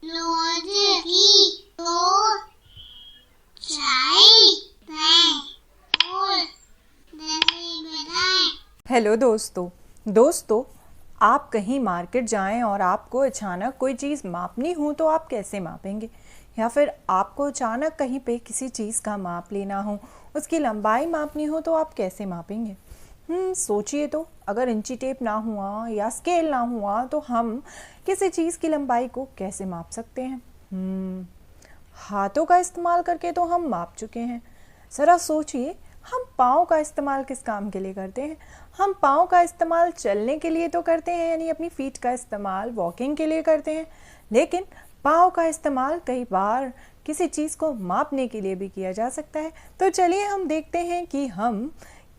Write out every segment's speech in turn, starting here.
Hello दोस्तों, आप कहीं मार्केट जाएं और आपको अचानक कोई चीज़ मापनी हो तो आप कैसे मापेंगे? या फिर आपको अचानक कहीं पे किसी चीज़ का माप लेना हो, उसकी लंबाई मापनी हो तो आप कैसे मापेंगे? सोचिए तो, अगर इंची टेप ना हुआ या स्केल ना हुआ तो हम किसी चीज़ की लंबाई को कैसे माप सकते हैं? हाथों का इस्तेमाल करके तो हम माप चुके हैं। ज़रा सोचिए, हम पाँव का इस्तेमाल किस काम के लिए करते हैं? हम पाँव का इस्तेमाल चलने के लिए तो करते हैं, यानी अपनी फीट का इस्तेमाल वॉकिंग के लिए करते हैं, लेकिन पाँव का इस्तेमाल कई बार किसी चीज़ को मापने के लिए भी किया जा सकता है। तो चलिए हम देखते हैं कि हम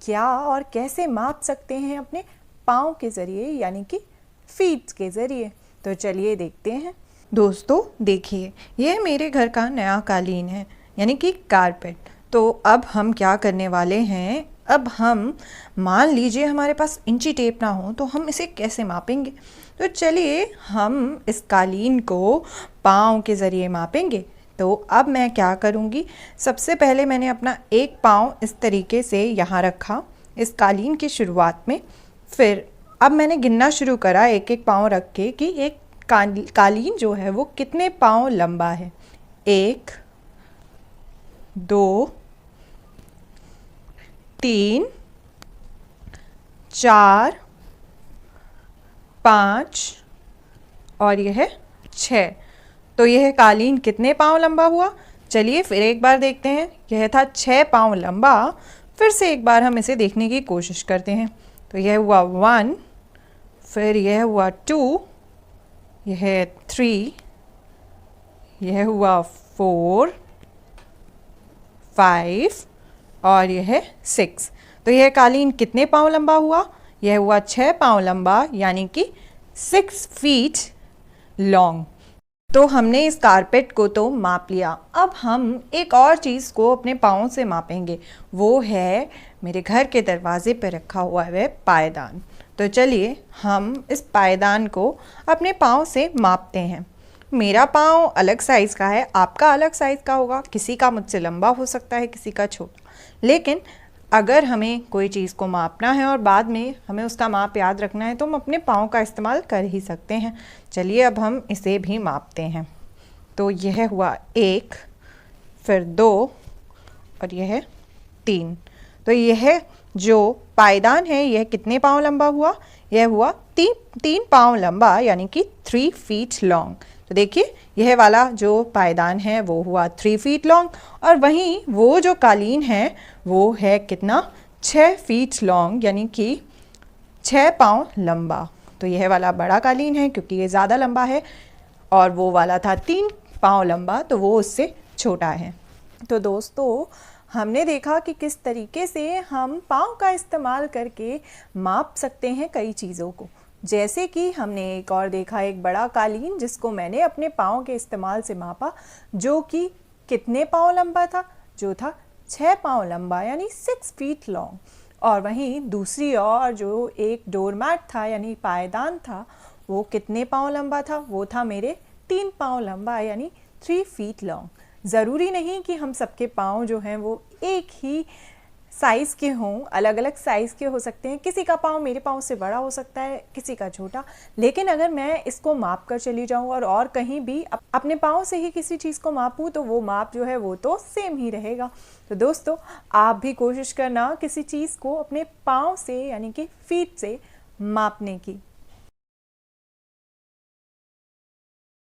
क्या और कैसे माप सकते हैं अपने पाँव के ज़रिए, यानी कि फीट के ज़रिए। तो चलिए देखते हैं। दोस्तों देखिए, यह मेरे घर का नया कालीन है, यानी कि कारपेट। तो अब हम क्या करने वाले हैं, अब हम मान लीजिए हमारे पास इंची टेप ना हो तो हम इसे कैसे मापेंगे? तो चलिए हम इस कालीन को पाँव के ज़रिए मापेंगे। तो अब मैं क्या करूँगी, सबसे पहले मैंने अपना एक पाँव इस तरीके से यहाँ रखा इस कालीन की शुरुआत में। फिर अब मैंने गिनना शुरू करा एक एक पाँव रख के कि एक कालीन जो है वो कितने पाँव लंबा है। 1 2 3 4 5 और यह 6। तो यह कालीन कितने पाँव लंबा हुआ? चलिए फिर एक बार देखते हैं। यह था 6 पाँव लंबा। फिर से एक बार हम इसे देखने की कोशिश करते हैं। तो यह हुआ 1, फिर यह हुआ 2, यह 3, यह हुआ 4 5 और यह 6। तो यह कालीन कितने पाँव लंबा हुआ? यह हुआ 6 पाँव लंबा, यानी कि 6 फीट लॉन्ग। तो हमने इस कारपेट को तो माप लिया। अब हम एक और चीज़ को अपने पाँव से मापेंगे, वो है मेरे घर के दरवाजे पर रखा हुआ है पायदान। तो चलिए हम इस पायदान को अपने पाँव से मापते हैं। मेरा पाँव अलग साइज़ का है, आपका अलग साइज़ का होगा, किसी का मुझसे लंबा हो सकता है, किसी का छोटा। लेकिन अगर हमें कोई चीज़ को मापना है और बाद में हमें उसका माप याद रखना है तो हम अपने पाँव का इस्तेमाल कर ही सकते हैं। चलिए अब हम इसे भी मापते हैं। तो यह हुआ 1, फिर 2 और यह 3। तो यह जो पायदान है यह कितने पाँव लंबा हुआ? यह हुआ 3 पाँव लंबा, यानी कि 3 फीट लॉन्ग। तो देखिए यह वाला जो पायदान है वो हुआ 3 फीट लॉन्ग, और वहीं वो जो कालीन है वो है कितना? 6 फीट लॉन्ग, यानी कि 6 पाँव लंबा। तो यह वाला बड़ा कालीन है क्योंकि ये ज़्यादा लंबा है, और वो वाला था 3 पाँव लंबा तो वो उससे छोटा है। तो दोस्तों हमने देखा कि किस तरीके से हम पाँव का इस्तेमाल करके माप सकते हैं कई चीज़ों को। जैसे कि हमने एक और देखा, एक बड़ा कालीन जिसको मैंने अपने पाँव के इस्तेमाल से मापा, जो कि कितने पाँव लंबा था? जो था 6 पाँव लंबा, यानी 6 फीट लॉन्ग। और वहीं दूसरी ओर जो एक डोरमैट था, यानी पायदान था, वो कितने पाँव लंबा था? वो था मेरे 3 पाँव लंबा, यानी 3 फीट लॉन्ग। ज़रूरी नहीं कि हम सबके पाँव जो हैं वो एक ही साइज़ के हों, अलग अलग साइज़ के हो सकते हैं। किसी का पाँव मेरे पाँव से बड़ा हो सकता है, किसी का छोटा। लेकिन अगर मैं इसको माप कर चली जाऊँ और कहीं भी अपने पाँव से ही किसी चीज़ को मापूँ तो वो माप जो है वो तो सेम ही रहेगा। तो दोस्तों आप भी कोशिश करना किसी चीज़ को अपने पाँव से, यानी कि फीट से मापने की।